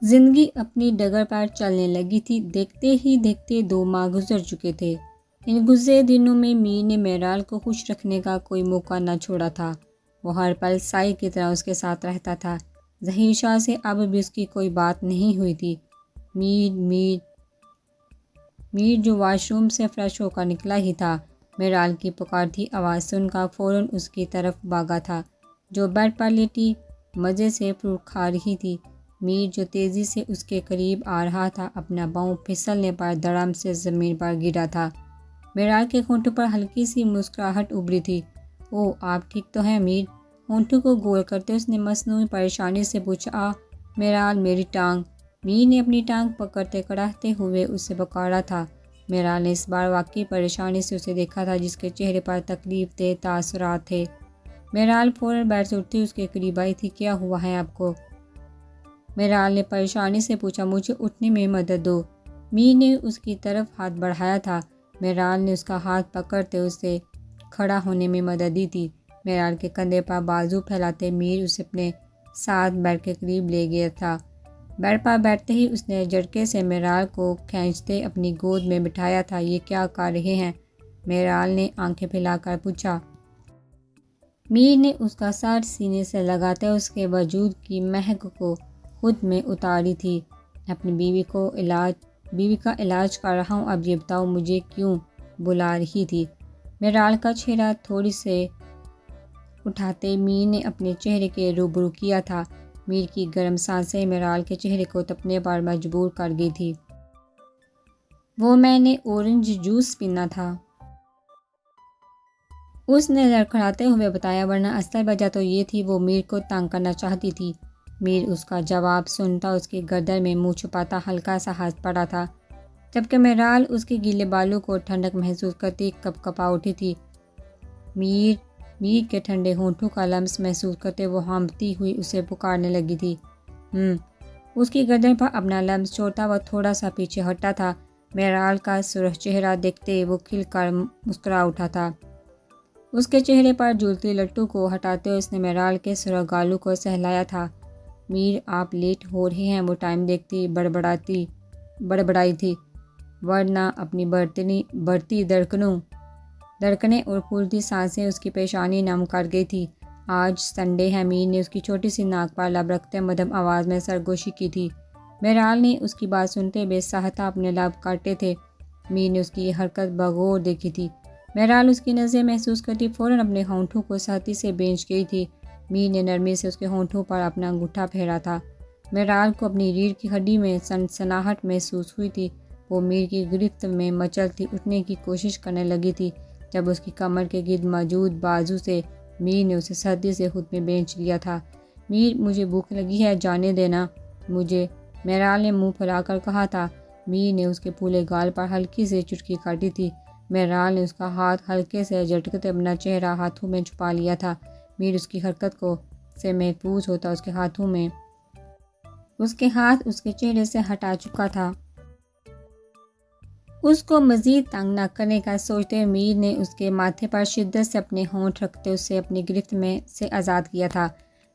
زندگی اپنی ڈگر پر چلنے لگی تھی۔ دیکھتے ہی دیکھتے 2 ماہ گزر چکے تھے۔ ان گزرے دنوں میں میر نے مہرال کو خوش رکھنے کا کوئی موقع نہ چھوڑا تھا۔ وہ ہر پل سائے کی طرح اس کے ساتھ رہتا تھا۔ ظہیر شاہ سے اب بھی اس کی کوئی بات نہیں ہوئی تھی۔ میر جو واش روم سے فریش ہو کر نکلا ہی تھا، مہرال کی پکارتی آواز سن کر فوراً اس کی طرف بھاگا تھا، جو بیڈ پر لیٹی مزے سے فروٹ کھا رہی تھی۔ میر جو تیزی سے اس کے قریب آ رہا تھا، اپنا پاؤں پھسلنے پر دڑم سے زمین پر گرا تھا۔ مہرال کے ہونٹوں پر ہلکی سی مسکراہٹ ابھری تھی۔ اوہ، آپ ٹھیک تو ہیں میر؟ ہونٹوں کو گول کرتے اس نے مصنوعی پریشانی سے پوچھا۔ مہرال، میری ٹانگ۔ میر نے اپنی ٹانگ پکڑتے کڑاہتے ہوئے اسے پکارا تھا۔ مہرال نے اس بار واقعی پریشانی سے اسے دیکھا تھا، جس کے چہرے پر تکلیف دہ تاثرات تھے۔ مہرال فوراً بیٹھ سے اٹھتی اس کے قریب آئی تھی۔ کیا ہوا ہے آپ کو؟ مہرال نے پریشانی سے پوچھا۔ مجھے اٹھنے میں مدد دو۔ میر نے اس کی طرف ہاتھ بڑھایا تھا۔ مہرال نے اس کا ہاتھ پکڑتے اسے کھڑا ہونے میں مدد دی تھی۔ مہرال کے کندھے پر بازو پھیلاتے میر اسے اپنے ساتھ بیڈ کے قریب لے گیا تھا۔ بیڈ پر بیٹھتے ہی اس نے جھٹکے سے مہرال کو کھینچتے اپنی گود میں بٹھایا تھا۔ یہ کیا کر رہے ہیں؟ مہرال نے آنکھیں پھیلا کر پوچھا۔ میر نے اس کا سر سینے سے لگاتے اس کے وجود کی مہک کو خود میں اتاری تھی۔ اپنی بیوی کا علاج کر رہا ہوں۔ اب یہ بتاؤ مجھے کیوں بلا رہی تھی؟ مہرال کا چہرہ تھوڑی سے اٹھاتے میر نے اپنے چہرے کے روبرو کیا تھا۔ میر کی گرم سانسیں مہرال کے چہرے کو تپنے پر مجبور کر گئی تھی۔ وہ میں نے اورنج جوس پینا تھا، اس نے لڑکھڑاتے ہوئے بتایا، ورنہ اصل وجہ تو یہ تھی وہ میر کو تنگ کرنا چاہتی تھی۔ میر اس کا جواب سنتا اس کی گردن میں منہ چھپاتا ہلکا سا ہنس پڑا تھا، جبکہ مہرال اس کے گیلے بالوں کو ٹھنڈک محسوس کرتی کپ کپا اٹھی تھی۔ میر کے ٹھنڈے ہونٹوں کا لمس محسوس کرتے وہ ہانپتی ہوئی اسے پکارنے لگی تھی۔ اس کی گردن پر اپنا لمس چھوڑتا وہ تھوڑا سا پیچھے ہٹا تھا۔ مہرال کا سرخ چہرہ دیکھتے وہ کھل کر مسکرا اٹھا تھا۔ اس کے چہرے پر جھولتی لٹو کو ہٹاتے اس نے مہرال کے سرخ گالوں کو سہلایا تھا۔ میر، آپ لیٹ ہو رہے ہیں، وہ ٹائم دیکھتی بڑبڑائی تھی، ورنہ اپنی بڑھتی دھڑکنیں اور پھولتی سانسیں اس کی پیشانی نم کر گئی تھی۔ آج سنڈے ہے، میر نے اس کی چھوٹی سی ناک پر لب رکھتے مدھم آواز میں سرگوشی کی تھی۔ مہرال نے اس کی بات سنتے بے ساہتا اپنے لب کاٹے تھے۔ میر نے اس کی یہ حرکت بغور دیکھی تھی۔ مہرال اس کی نظریں محسوس کرتی فوراً اپنے ہونٹوں کو سختی سے بھینچ گئی تھی۔ میر نے نرمی سے اس کے ہونٹوں پر اپنا انگوٹھا پھیرا تھا۔ مہرال کو اپنی ریڑھ کی ہڈی میں سنسناہٹ محسوس ہوئی تھی۔ وہ میر کی گرفت میں مچلتی اٹھنے کی کوشش کرنے لگی تھی، جب اس کی کمر کے گرد موجود بازو سے میر نے اسے سختی سے خود میں بھینچ لیا تھا۔ میر، مجھے بھوک لگی ہے، جانے دینا مجھے، مہرال نے منہ پھیلا کر کہا تھا۔ میر نے اس کے پھولے گال پر ہلکی سے چٹکی کاٹی تھی۔ مہرال نے اس کا ہاتھ ہلکے سے جھٹکتے اپنا چہرہ ہاتھوں میں چھپا لیا تھا۔ میر اس کی حرکت سے محفوظ ہوتا اس کے ہاتھ اس کے چہرے سے ہٹا چکا تھا۔ اس کو مزید تنگ نہ کرنے کا سوچتے ہوئے میر نے اس کے ماتھے پر شدت سے اپنے ہونٹ رکھتے اسے اپنی گرفت میں سے آزاد کیا تھا۔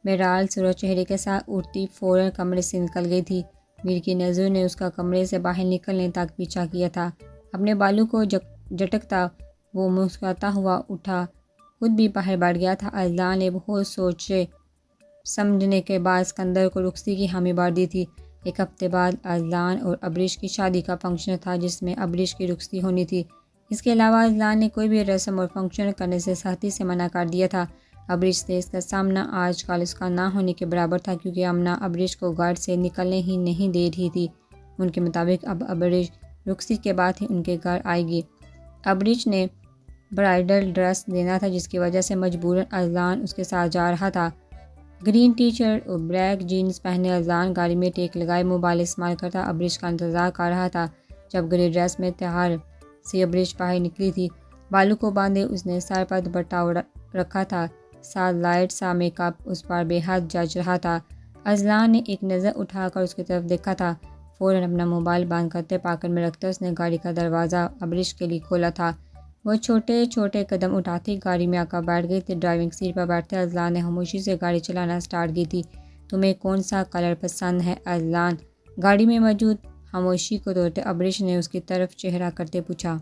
مہرال سرخ چہرے کے ساتھ اٹھتی فوراً کمرے سے نکل گئی تھی۔ میر کی نظروں نے اس کا کمرے سے باہر نکلنے تک پیچھا کیا تھا۔ اپنے بالوں کو جھٹکتا وہ مسکراتا ہوا اٹھا، خود بھی باہر بیٹھ گیا تھا۔ اذلان نے بہت سوچے سمجھنے کے بعد اسکندر کو رخصتی کی حامی بھر دی تھی۔ ایک ہفتے بعد اذلان اور ابریش کی شادی کا فنکشن تھا، جس میں ابریش کی رخصتی ہونی تھی۔ اس کے علاوہ اذلان نے کوئی بھی رسم اور فنکشن کرنے سے سختی سے منع کر دیا تھا۔ ابریش سے اس کا سامنا آج کل اس کا نہ ہونے کے برابر تھا، کیونکہ امنا ابریش کو گھر سے نکلنے ہی نہیں دے رہی تھی۔ ان کے مطابق اب ابریش رخصتی کے بعد ہی ان کے گھر آئے گی۔ ابریش نے برائڈل ڈریس دینا تھا، جس کی وجہ سے مجبوراً اذلان اس کے ساتھ جا رہا تھا۔ گرین ٹی شرٹ اور بلیک جینز پہنے اذلان گاڑی میں ٹیک لگائے موبائل استعمال کرتا ابریش کا انتظار کر رہا تھا۔ جب گرے ڈریس میں تیار سی ابریش باہر نکلی تھی، بالوں کو باندھے اس نے سر پر دوپٹہ رکھا تھا، ساتھ لائٹ سا میک اپ اس پر بے حد جچ رہا تھا۔ اذلان نے ایک نظر اٹھا کر اس کی طرف دیکھا تھا، فوراً اپنا موبائل بند کرتے پاکٹ میں رکھتے اس نے گاڑی کا دروازہ ابریش کے لیے کھولا تھا۔ وہ چھوٹے چھوٹے قدم اٹھاتی گاڑی میں آ کر بیٹھ گئی تھی۔ ڈرائیونگ سیٹ پر بیٹھتے اذلان نے خاموشی سے گاڑی چلانا سٹارٹ کی تھی۔ تمہیں کون سا کلر پسند ہے اذلان؟ گاڑی میں موجود خاموشی کو توڑتے ابریش نے اس کی طرف چہرہ کرتے پوچھا۔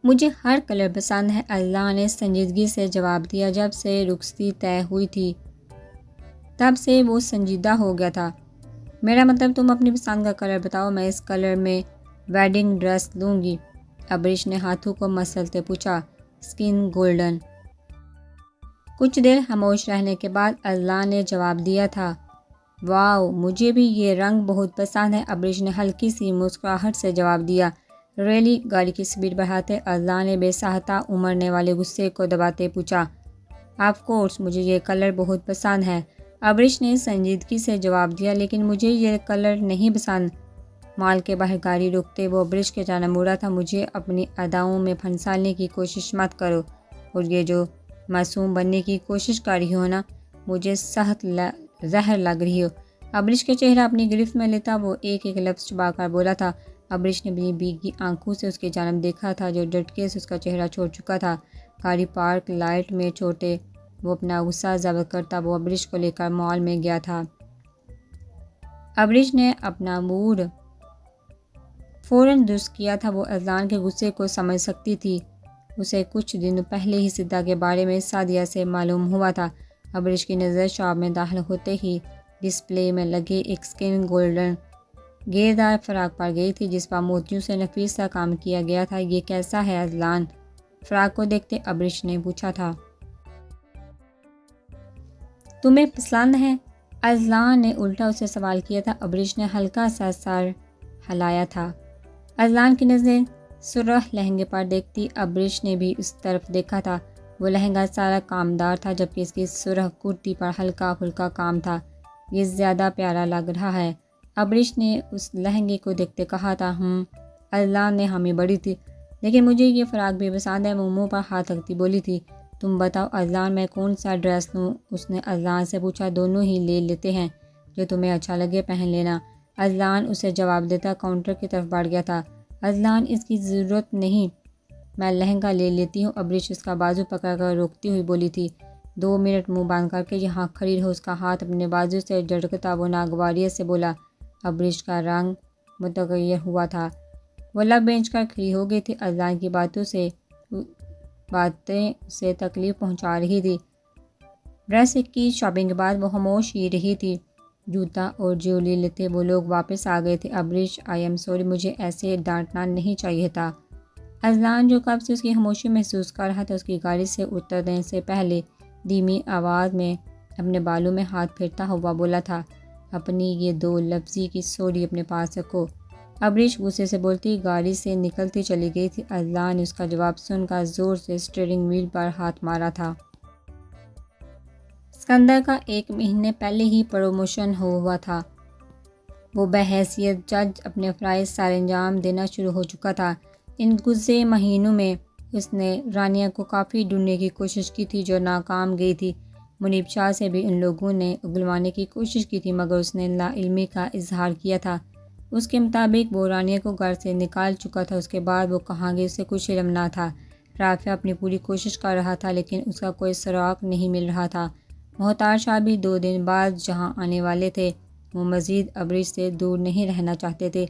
مجھے ہر کلر پسند ہے، اذلان نے سنجیدگی سے جواب دیا۔ جب سے رخصتی طے ہوئی تھی تب سے وہ سنجیدہ ہو گیا تھا۔ میرا مطلب تم اپنی پسند کا کلر بتاؤ، میں اس کلر میں ویڈنگ ڈریس لوں گی، ابریش نے ہاتھوں کو مسلتے پوچھا۔ Skin golden. کچھ دیر خاموش رہنے کے بعد اذلان نے جواب دیا تھا، واو مجھے بھی یہ رنگ بہت پسند ہے، ابریش نے ہلکی سی مسکراہٹ سے جواب دیا۔ ریلی؟ گاڑی کی سپیڈ بڑھاتے اذلان نے بے ساختہ امڑنے والے غصے کو دباتے پوچھا۔ آف کورس مجھے یہ کلر بہت پسند ہے، ابریش نے سنجیدگی سے جواب دیا، لیکن مجھے یہ کلر نہیں پسند۔ مال کے باہر گاڑی روکتے وہ ابریش کے جانب مڑا تھا، مجھے اپنی اداؤں میں پھنسانے کی کوشش مت کرو، اور یہ جو معصوم بننے کی کوشش کر رہی ہو نا، مجھے سخت زہر لگ رہی ہو۔ ابریش کا چہرہ اپنی گرفت میں لیتا وہ ایک ایک لفظ چبا کر بولا تھا۔ ابریش نے اپنی بھیگی آنکھوں سے اس کی جانب دیکھا تھا جو جھٹکے سے اس کا چہرہ چھوڑ چکا تھا۔ گاڑی پارک لائٹ میں چھوٹے وہ اپنا غصہ ضبط کرتا وہ ابریش کو لے کر مال میں گیا تھا۔ ابریش نے اپنا موڈ فوراً درست کیا تھا، وہ اذلان کے غصے کو سمجھ سکتی تھی۔ اسے کچھ دن پہلے ہی سدھا کے بارے میں سعدیہ سے معلوم ہوا تھا۔ ابریش کی نظر شاپ میں داخل ہوتے ہی ڈسپلے میں لگے ایک اسکن گولڈن گھیردار فراق پر گئی تھی جس پر موتیوں سے نفیس سا کام کیا گیا تھا۔ یہ کیسا ہے اذلان؟ فراق کو دیکھتے ابریش نے پوچھا تھا۔ تمہیں پسند ہے؟ اذلان نے الٹا اسے سوال کیا تھا۔ ابریش نے ہلکا سا سر ہلایا تھا۔ اذلان کی نظریں سرخ لہنگے پر دیکھتی ابریش نے بھی اس طرف دیکھا تھا۔ وہ لہنگا سارا کامدار تھا جبکہ اس کی سرخ کرتی پر ہلکا پھلکا کام تھا۔ یہ زیادہ پیارا لگ رہا ہے، ابریش نے اس لہنگے کو دیکھتے کہا تھا۔ اذلان نے حامی بڑھی تھی، لیکن مجھے یہ فراق بھی پسند ہے، وہ منہ پر ہاتھ رکھتی بولی تھی۔ تم بتاؤ اذلان میں کون سا ڈریس لوں؟ اس نے اذلان سے پوچھا۔ دونوں ہی لے لیتے ہیں، جو تمہیں اچھا لگے پہن لینا، اذلان اسے جواب دیتا کاؤنٹر کی طرف بڑھ گیا تھا۔ اذلان اس کی ضرورت نہیں، میں لہنگا لے لیتی ہوں، ابریش اس کا بازو پکڑ کر روکتی ہوئی بولی تھی۔ 2 منٹ منہ بند کر کے یہاں کھڑی رہو، اس کا ہاتھ اپنے بازو سے جھٹکتا وہ ناگواریت سے بولا۔ ابریش کا رنگ متغیر ہوا تھا، وہ لب بینچ کر کھڑی ہو گئی تھی۔ اذلان کی باتیں اسے تکلیف پہنچا رہی تھی۔ ڈریس کی شاپنگ کے بعد وہ خاموش ہی رہی تھی۔ جوتا اور جیولی لیتے وہ لوگ واپس آ گئے تھے۔ ابریش آئی ایم سوری، مجھے ایسے ڈانٹنا نہیں چاہیے تھا، اذلان جو کب سے اس کی خاموشی محسوس کر رہا تھا اس کی گاڑی سے اترنے سے پہلے دھیمی آواز میں اپنے بالوں میں ہاتھ پھیرتا ہوا بولا تھا۔ اپنی یہ 2 لفظی کی سوری اپنے پاس رکھو، ابریش غصے سے بولتی گاڑی سے نکلتی چلی گئی تھی۔ اذلان نے اس کا جواب سن کر زور سے اسٹیئرنگ وہیل پر ہاتھ مارا تھا۔ اسکندر کا 1 مہینے پہلے ہی پروموشن ہوا تھا، وہ بحیثیت جج اپنے فرائض سر انجام دینا شروع ہو چکا تھا۔ ان گزرے مہینوں میں اس نے رانیہ کو کافی ڈھونڈنے کی کوشش کی تھی جو ناکام گئی تھی۔ منیب شاہ سے بھی ان لوگوں نے اگلوانے کی کوشش کی تھی مگر اس نے لا علمی کا اظہار کیا تھا۔ اس کے مطابق وہ رانیہ کو گھر سے نکال چکا تھا، اس کے بعد وہ کہاں گئی اسے کچھ علم نہ تھا۔ رافعہ اپنی پوری کوشش کر رہا تھا لیکن اس کا کوئی سراغ نہیں مل رہا تھا۔ محتار شاہ بھی 2 دن بعد جہاں آنے والے تھے، وہ مزید ابریش سے دور نہیں رہنا چاہتے تھے۔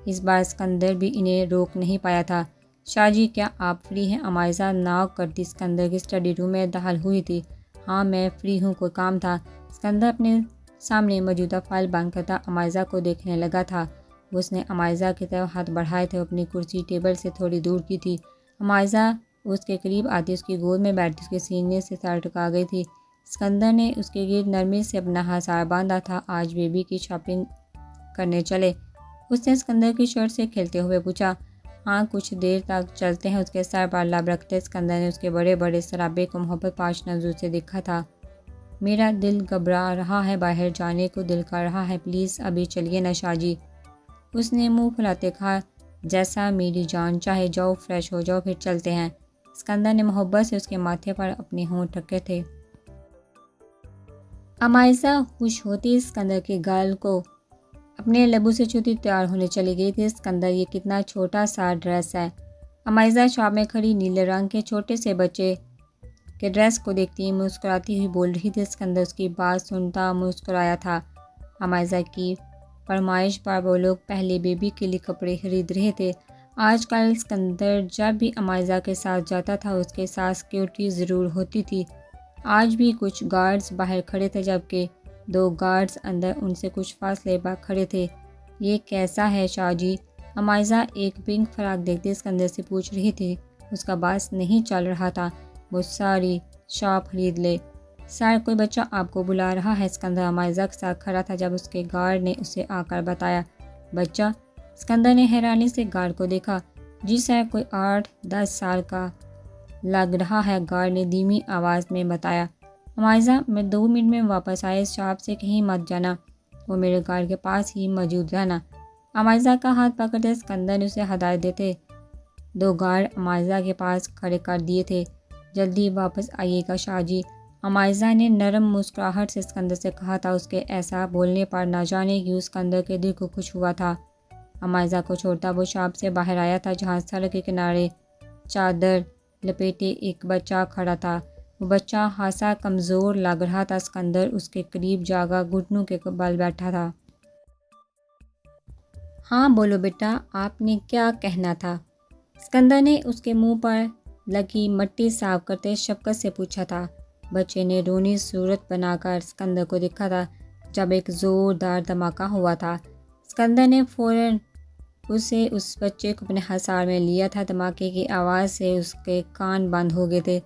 اس بار اسکندر بھی انہیں روک نہیں پایا تھا۔ شاہ جی کیا آپ فری ہیں؟ عمائزہ ناک کرتی اسکندر کی اسٹڈی روم میں داخل ہوئی تھی۔ ہاں میں فری ہوں، کوئی کام تھا؟ اسکندر اپنے سامنے موجودہ فائل بند کرتا عمائزہ کو دیکھنے لگا تھا۔ اس نے عمائزہ کی طرف ہاتھ بڑھائے تھے، اپنی کرسی ٹیبل سے تھوڑی دور کی تھی۔ عمائزہ اس کے قریب آتی اس کی گود میں بیٹھتی اس کے سینے سے سر ٹکا گئی تھی۔ اسکندر نے اس کے گرد نرمی سے اپنا ہاتھ باندھا تھا۔ آج بیبی کی شاپنگ کرنے چلے؟ اس نے اسکندر کی شرٹ سے کھیلتے ہوئے پوچھا۔ ہاں کچھ دیر تک چلتے ہیں، اس کے سر پر لب رکھتے اسکندر نے اس کے بڑے بڑے سرابے کو محبت پاش نظروں سے دیکھا تھا۔ میرا دل گھبرا رہا ہے، باہر جانے کو دل کر رہا ہے، پلیز ابھی چلیے نا شاہ جی، اس نے منہ پھلاتے کہا۔ جیسا میری جان چاہے، جاؤ فریش ہو جاؤ پھر چلتے ہیں۔ اسکندر نے محبت سے اس کے ماتھے پر اپنے ہونٹ رکھے تھے۔ عمائزہ خوش ہوتی اسکندر کے گال کو اپنے لبوں سے چھوتی تیار ہونے چلی گئی تھی۔ اسکندر یہ کتنا چھوٹا سا ڈریس ہے، عمائزہ شاپ میں کھڑی نیلے رنگ کے چھوٹے سے بچے کے ڈریس کو دیکھتی مسکراتی ہوئی بول رہی تھی۔ اسکندر اس کی بات سنتا مسکرایا تھا۔ امائزہ کی فرمائش پر وہ لوگ پہلے بیبی کے لیے کپڑے خرید رہے تھے۔ آج کل اسکندر جب بھی امائزہ کے ساتھ جاتا تھا اس کے ساتھ سیکیورٹی ضرور ہوتی تھی۔ آج بھی کچھ گارڈز باہر کھڑے تھے جبکہ 2 گارڈز اندر ان سے کچھ فاصلے پر کھڑے تھے۔ یہ کیسا ہے شاہ جی؟ امائزہ ایک پنک فراق دیکھتے اسکندر سے پوچھ رہی تھی۔ اس کا باس نہیں چل رہا تھا، وہ ساری شاپ خرید لے۔ سر کوئی بچہ آپ کو بلا رہا ہے۔ اسکندر امائزہ کے ساتھ کھڑا تھا جب اس کے گارڈ نے اسے آ کر بتایا۔ بچہ؟ اسکندر نے حیرانی سے گارڈ کو دیکھا۔ جی سر، کوئی 8-10 سال کا لگ رہا ہے، گارڈ نے دھیمی آواز میں بتایا۔ امائزہ، میں 2 منٹ میں واپس آئے، اس شاپ سے کہیں مت جانا، وہ میرے گارڈ کے پاس ہی موجود رہنا۔ امائزہ کا ہاتھ پکڑتے اسکندر نے اسے ہدایت دیتے 2 گارڈ امائزہ کے پاس کھڑے کر دیے تھے۔ جلدی واپس آئیے گا شاہ جی، امائزہ نے نرم مسکراہٹ سے اسکندر سے کہا تھا۔ اس کے ایسا بولنے پر نہ جانے کیوں اسکندر کے دل کو کچھ ہوا تھا۔ امائزہ کو چھوڑتا وہ شاپ سے باہر آیا تھا جہاں سڑک کے کنارے چادر لپیٹے ایک بچہ کھڑا تھا۔ وہ بچہ خاصا کمزور لگ رہا تھا۔ اسکندر اس کے قریب جاگا گھٹنوں کے بل بیٹھا تھا۔ ہاں بولو بیٹا، آپ نے کیا کہنا تھا؟ اسکندر نے اس کے منہ پر لگی مٹی صاف کرتے شفقت سے پوچھا تھا۔ بچے نے رونی صورت بنا کر اسکندر کو دیکھا تھا جب ایک زوردار دھماکہ ہوا تھا۔ اسکندر نے فوراً اس بچے کو اپنے حصار میں لیا تھا۔ دھماکے کی آواز سے اس کے کان بند ہو گئے تھے۔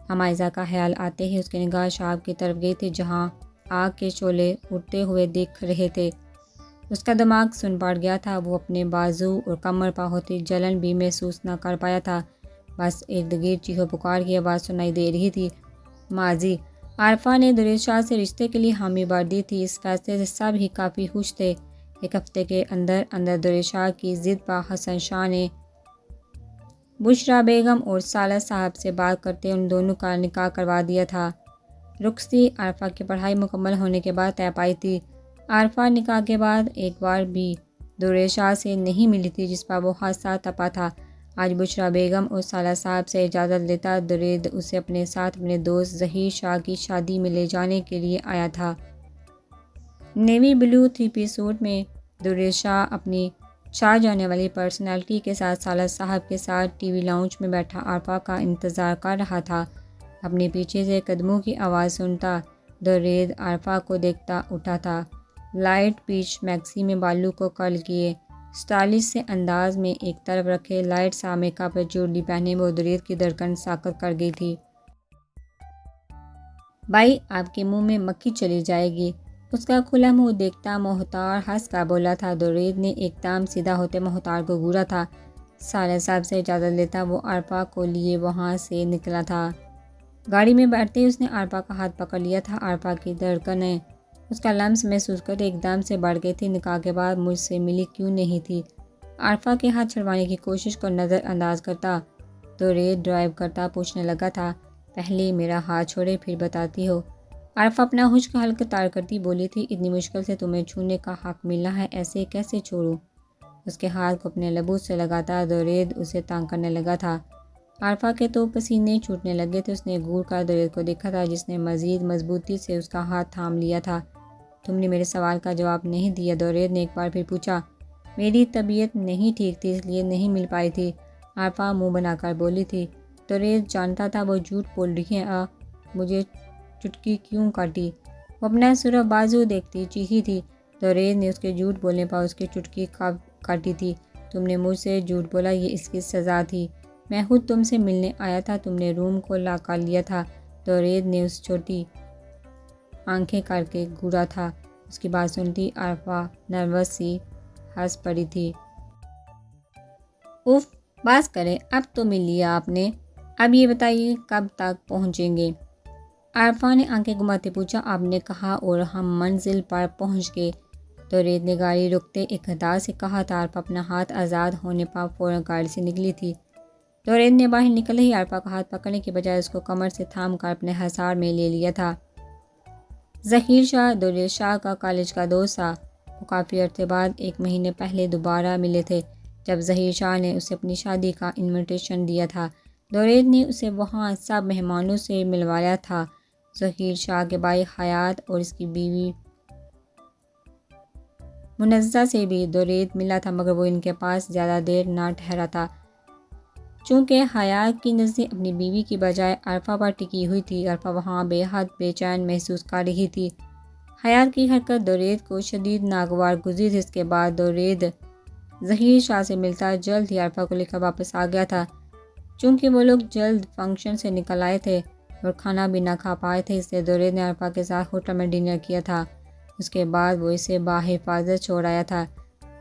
امائزہ کا خیال آتے ہی اس کی نگاہ شاپ کی طرف گئی تھی جہاں آگ کے شعلے اڑتے ہوئے دکھ رہے تھے۔ اس کا دماغ سن پڑ گیا تھا، وہ اپنے بازو اور کمر پر ہوتی جلن بھی محسوس نہ کر پایا تھا۔ بس ارد گرد چیخو پکار کی آواز سنائی دے رہی تھی۔ ماضی عارفہ نے دریز شاہ سے رشتے کے لیے حامی بھر دی تھی۔ اس فیصلے سے سب ہی کافی خوش تھے۔ 1 ہفتے کے اندر دریز شاہ کی ضد پر حسن شاہ نے بشریٰ بیگم اور سالہ صاحب سے بات کرتے ان دونوں کا نکاح کروا دیا تھا۔ رخصتی عارفہ کی پڑھائی مکمل ہونے کے بعد طے پائی تھی۔ عارفہ نکاح کے بعد ایک بار بھی دریز شاہ سے نہیں ملی تھی جس پر وہ حادثہ تپا تھا۔ آج بشریٰ بیگم اور سالہ صاحب سے اجازت لیتا درید اسے اپنے ساتھ اپنے دوست ظہیر شاہ کی شادی میں لے جانے کے لیے آیا تھا۔ نیوی بلو 3 پیس سوٹ میں دریز شاہ اپنی چھا جانے والی پرسنالٹی کے ساتھ سالہ صاحب کے ساتھ ٹی وی لاؤنج میں بیٹھا عارفہ کا انتظار کر رہا تھا۔ اپنے پیچھے سے قدموں کی آواز سنتا درید عارفہ کو دیکھتا اٹھا تھا۔ لائٹ پیچ میکسی میں بالوں کو کرل کیے، سٹائلش سے انداز میں ایک طرف رکھے، لائٹ سا میک اپ چوڑی پہنے وہ درید کی دھڑکن ساکت کر گئی تھی۔ بھائی، آپ کے منہ میں مکھی چلی جائے گی، اس کا کھلا منہ دیکھتا محتار ہنس کر بولا تھا۔ درید نے ایک دم سیدھا ہوتے محتار کو گھورا تھا۔ سالہ صاحب سے اجازت لیتا وہ عارفہ کو لیے وہاں سے نکلا تھا۔ گاڑی میں بیٹھتے ہی اس نے عارفہ کا ہاتھ پکڑ لیا تھا۔ عارفہ کی دھڑکنیں اس کا لمس محسوس کرتے ایک دم سے بڑھ گئی تھی۔ نکاح کے بعد مجھ سے ملی کیوں نہیں تھی؟ عارفہ کے ہاتھ چھڑوانے کی کوشش کو نظر انداز کرتا درید ڈرائیو کرتا پوچھنے لگا تھا، پہلے میرا ہاتھ چھوڑے پھر بتاتی ہو؟ عارفہ اپنا خشک حلق تار کرتی بولی تھی، اتنی مشکل سے تمہیں چھونے کا حق ملا ہے، ایسے کیسے چھوڑوں؟ اس کے ہاتھ کو اپنے لبوں سے لگاتا درید اسے تنگ کرنے لگا تھا۔ عارفہ کے تو پسینے چھوٹنے لگے تھے۔ اس نے گھور کر درید کو دیکھا تھا جس نے مزید مضبوطی سے اس کا ہاتھ تھام لیا تھا۔ تم نے میرے سوال کا جواب نہیں دیا، درید نے ایک بار پھر پوچھا۔ میری طبیعت نہیں ٹھیک تھی اس لیے نہیں مل پائی تھی، عارفہ منہ بنا کر بولی تھی۔ درید جانتا تھا وہ جھوٹ بول رہی ہے۔ مجھے چٹکی کیوں کاٹی؟ وہ اپنا سرخ بازو دیکھتی چیخی تھی۔ درید نے اس کے جھوٹ بولنے پر اس کی چٹکی کاٹی تھی۔ تم نے مجھ سے جھوٹ بولا، یہ اس کی سزا تھی۔ میں خود تم سے ملنے آیا تھا، تم نے روم کو لاک کر لیا تھا۔ درید نے اس چھوٹی آنکھیں کر کے گھورا تھا۔ اس کی بات سنتی عارفہ نروس سی ہنس پڑی تھی۔ اف، بس کریں، اب تو مل لیا آپ نے، اب یہ بتائیے کب تک پہنچیں گے؟ عارفہ نے آنکھیں گھماتے پوچھا۔ آپ نے کہا اور ہم منزل پر پہنچ گئے۔ درید نے گاڑی روکتے ایک ادا سے کہا تھا۔ عارفہ اپنا ہاتھ آزاد ہونے پر فوراً گاڑی سے نکلی تھی۔ درید نے باہر نکل ہی عارفہ کا ہاتھ پکڑنے کے بجائے اس کو کمر سے تھام کر اپنے حصار میں لے لیا تھا۔ ظہیر شاہ درید شاہ کا کالج کا دوست تھا۔ وہ کافی عرصے بعد 1 مہینے پہلے دوبارہ ملے تھے جب ظہیر شاہ نے اسے اپنی شادی کا انویٹیشن دیا تھا۔ درید نے اسے وہاں سب مہمانوں سے ملوایا تھا۔ ظہیر شاہ کے بھائی حیات اور اس کی بیوی منزہ سے بھی درید ملا تھا مگر وہ ان کے پاس زیادہ دیر نہ ٹھہرا تھا۔ چونکہ حیات کی نظریں اپنی بیوی کی بجائے عرفہ پر ٹکی ہوئی تھی، عرفہ وہاں بے حد بے چین محسوس کر رہی تھی۔ حیات کی حرکت درید کو شدید ناگوار گزری تھی۔ اس کے بعد درید ظہیر شاہ سے ملتا جلد ہی عرفہ کو لے کر واپس آ گیا تھا۔ چونکہ وہ لوگ جلد فنکشن سے نکل آئے تھے اور کھانا بھی نہ کھا پائے تھے، اس لیے درید نے عرفہ کے ساتھ ہوٹل میں ڈنر کیا تھا۔ اس کے بعد وہ اسے بحفاظت چھوڑ آیا تھا۔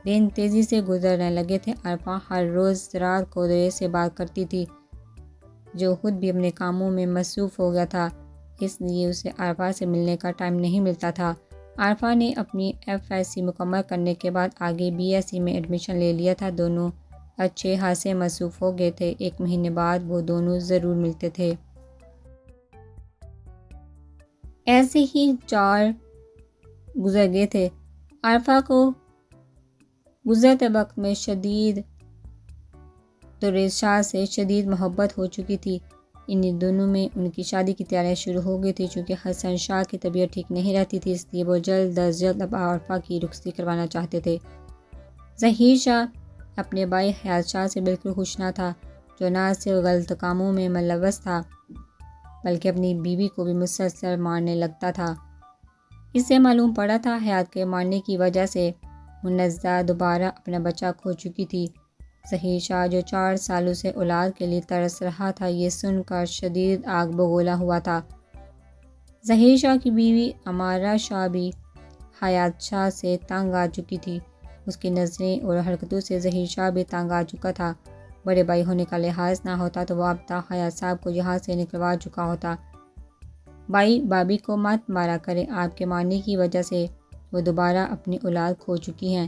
دن تیزی سے گزرنے لگے تھے۔ عرفہ ہر روز رات کو درید سے بات کرتی تھی، جو خود بھی اپنے کاموں میں مصروف ہو گیا تھا، اس لیے اسے عرفہ سے ملنے کا ٹائم نہیں ملتا تھا۔ عرفہ نے اپنی FSc مکمل کرنے کے بعد آگے BSc میں ایڈمیشن لے لیا تھا۔ دونوں اچھے خاصے مصروف ہو گئے تھے۔ 1 مہینے بعد وہ دونوں ضرور ملتے تھے۔ ایسے ہی 4 گزر گئے تھے۔ عرفہ کو گزرتے وقت میں درید شاہ سے شدید محبت ہو چکی تھی۔ انہی دونوں میں ان کی شادی کی تیاریاں شروع ہو گئی تھی۔ چونکہ حسن شاہ کی طبیعت ٹھیک نہیں رہتی تھی، اس لیے وہ جلد از جلد اب عرفہ کی رخصتی کروانا چاہتے تھے۔ ظہیر شاہ اپنے بھائی حیات شاہ سے بالکل خوش نہ تھا، جو نہ صرف غلط کاموں میں ملوث تھا بلکہ اپنی بیوی کو بھی مسلسل مارنے لگتا تھا۔ اس سے معلوم پڑا تھا حیات کے مارنے کی وجہ سے منزہ دوبارہ اپنا بچہ کھو چکی تھی۔ ظہیر شاہ جو 4 سالوں سے اولاد کے لیے ترس رہا تھا، یہ سن کر شدید آگ بگولا ہوا تھا۔ ظہیر شاہ کی بیوی امارہ شاہ بھی حیات شاہ سے تنگ آ چکی تھی۔ اس کی نظریں اور حرکتوں سے ظہیر شاہ بھی تنگ آ چکا تھا۔ بڑے بھائی ہونے کا لحاظ نہ ہوتا تو وہ اب تک حیات صاحب کو یہاں سے نکلوا چکا ہوتا۔ بھائی بھابھی کو مت مارا کریں، آپ کے مارنے کی وجہ سے وہ دوبارہ اپنی اولاد کھو چکی ہیں،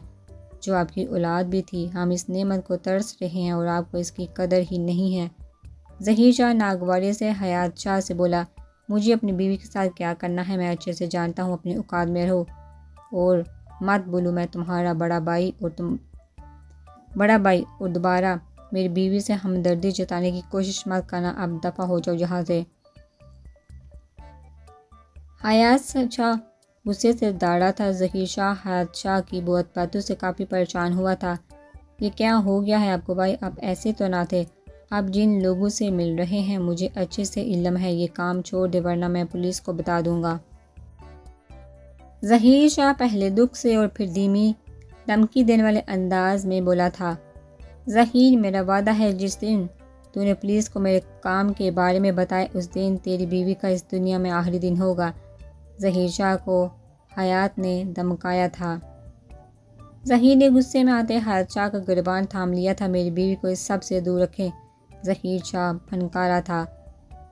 جو آپ کی اولاد بھی تھی۔ ہم اس نعمت کو ترس رہے ہیں اور آپ کو اس کی قدر ہی نہیں ہے۔ ظہیر شاہ ناگواری سے حیات شاہ سے بولا، مجھے اپنی بیوی کے ساتھ کیا کرنا ہے میں اچھے سے جانتا ہوں، اپنے اوقات میں رہو اور مت بولو میں تمہارا بڑا بھائی اور دوبارہ میری بیوی سے ہمدردی جتانے کی کوشش مت کرنا، اب دفع ہو جاؤ یہاں سے۔ حیات شاہ غصے سے داڑا تھا۔ ظہیر شاہ حیات شاہ کی باتوں سے کافی پریشان ہوا تھا۔ یہ کیا ہو گیا ہے آپ کو بھائی؟ آپ ایسے تو نہ تھے۔ آپ جن لوگوں سے مل رہے ہیں مجھے اچھے سے علم ہے، یہ کام چھوڑ دے ورنہ میں پولیس کو بتا دوں گا۔ ظہیر شاہ پہلے دکھ سے اور پھر دھیمی دھمکی دینے والے انداز میں بولا تھا، ظہیر میرا وعدہ ہے جس دن تو نے پولیس کو میرے کام کے بارے میں بتایا اس دن تیری بیوی کا اس دنیا میں آخری دن ہوگا۔ ظہیر شاہ کو حیات نے دھمکایا تھا۔ ظہیر نے غصے میں آتے حیات شاہ کا گریبان تھام لیا تھا، میری بیوی کو اس سب سے دور رکھیں۔ ظہیر شاہ پھنکارا تھا،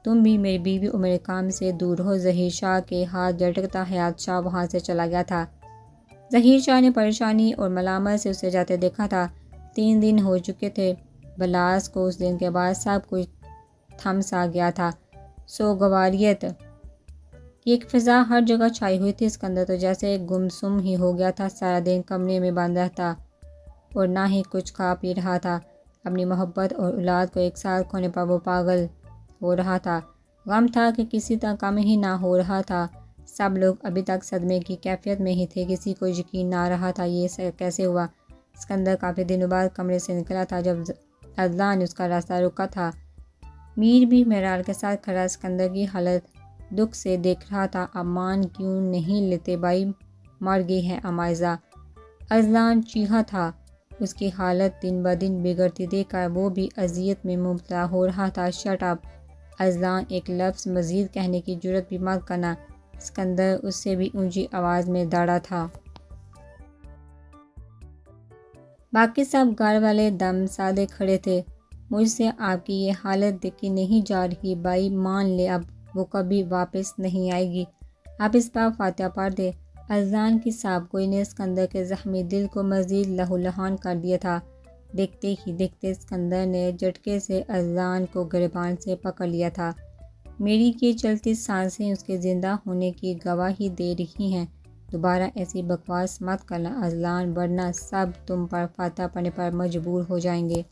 تم بھی میری بیوی اور میرے کام سے دور ہو۔ ظہیر شاہ کے ہاتھ جھٹکتا حیات شاہ وہاں سے چلا گیا تھا۔ ظہیر شاہ نے پریشانی اور ملامت سے اسے جاتے دیکھا تھا۔ 3 دن ہو چکے تھے بلاس کو، اس دن کے بعد سب کچھ تھم سا گیا تھا۔ سوگواریت کی ایک فضا ہر جگہ چھائی ہوئی تھی۔ اسکندر تو جیسے گمسم ہی ہو گیا تھا، سارا دن کمرے میں بند رہتا اور نہ ہی کچھ کھا پی رہا تھا۔ اپنی محبت اور اولاد کو ایک ساتھ کھونے پر وہ پاگل ہو رہا تھا۔ غم تھا کہ کسی طرح کم ہی نہ ہو رہا تھا۔ سب لوگ ابھی تک صدمے کی کیفیت میں ہی تھے، کسی کو یقین نہ رہا تھا یہ کیسے ہوا۔ اسکندر کافی دنوں بعد کمرے سے نکلا تھا جب اذلان نے اس کا راستہ روکا تھا۔ میر بھی معراج کے ساتھ کھڑا اسکندر کی حالت دکھ سے دیکھ رہا تھا۔ اب مان کیوں نہیں لیتے بھائی، مر گئی ہے امائزہ، اذلان چیخا تھا۔ اس کی حالت دن بدن بگڑتی دیکھ کر وہ بھی اذیت میں مبتلا ہو رہا تھا۔ شٹ اپ اذلان، ایک لفظ مزید کہنے کی جرات بھی مت کرنا۔ اسکندر اس سے بھی اونچی آواز میں داڑا تھا۔ باقی سب گھر والے دم سادے کھڑے تھے۔ مجھ سے آپ کی یہ حالت دیکھی نہیں جا رہی بھائی، مان لے اب وہ کبھی واپس نہیں آئے گی، آپ اس پر فاتحہ پڑھ دیں۔ اذلان کی صاحب گوئی نے اسکندر کے زخمی دل کو مزید لہولہان کر دیا تھا۔ دیکھتے ہی دیکھتے اسکندر نے جھٹکے سے اذلان کو گریبان سے پکڑ لیا تھا۔ میری یہ چلتی سانسیں اس کے زندہ ہونے کی گواہی دے رہی ہیں، دوبارہ ایسی بکواس مت کرنا اذلان ورنہ سب تم پر فاتحہ پڑھنے پر مجبور ہو جائیں گے۔